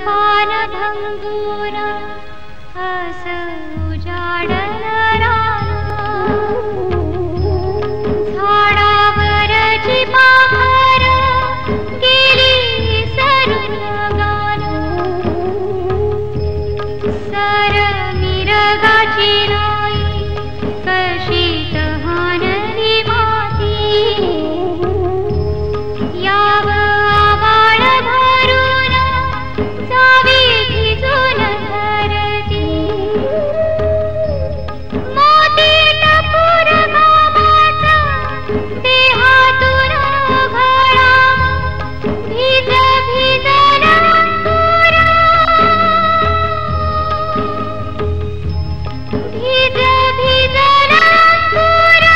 पान भंगूर अस उजाडल रान झाडावरची पाखर गेली सरून गान सर मिरगाची नाई कशी तहानली माती याव आवाळ भरून जावी भिजून धरती मोती टपूर घामाचा देहातून घळा भिज भिजल अंकुर भिज भिजल अंकुर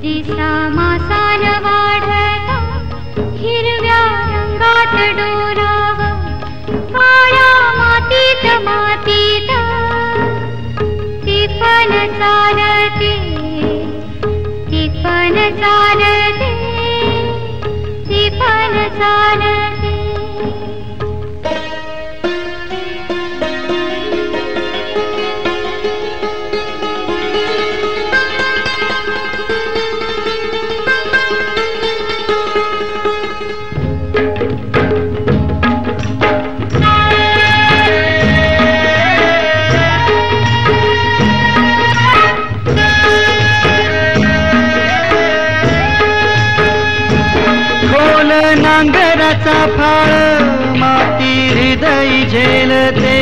दिसा मासान वाढता हिरव्या रंगात डोलाव काळ्या मातीत मातीत ती पण चालते ती पण चालते ती पण चालते नांगराचा फाळ माती हृदय झेलते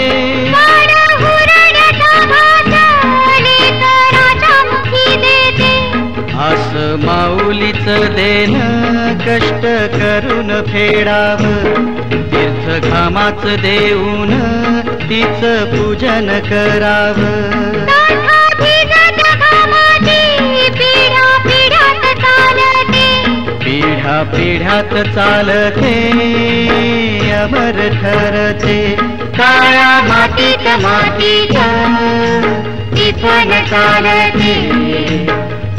आस माऊलीच देन कष्ट करून फेडाव तीर्थ घामाच देऊन तीच पूजन कराव पिढ्या पिढ्यात चालते अमर ठरते काळ्या मातीत मातीत ती पण चालते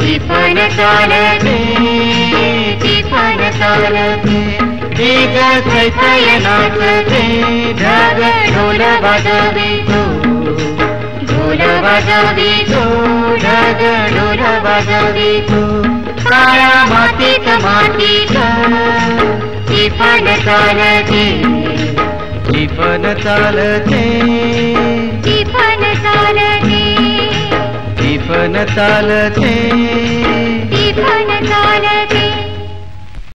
ती पण चालते ती पण चालते एक चैतय नाचते ढग ढोल वाजवितो ढोल वाजवितो ढग ढोल वाजवितो काळ्या मातीत मातीत ती पण चालते ती पण चालते ती पण चालते ती पण चालते ती पण चालते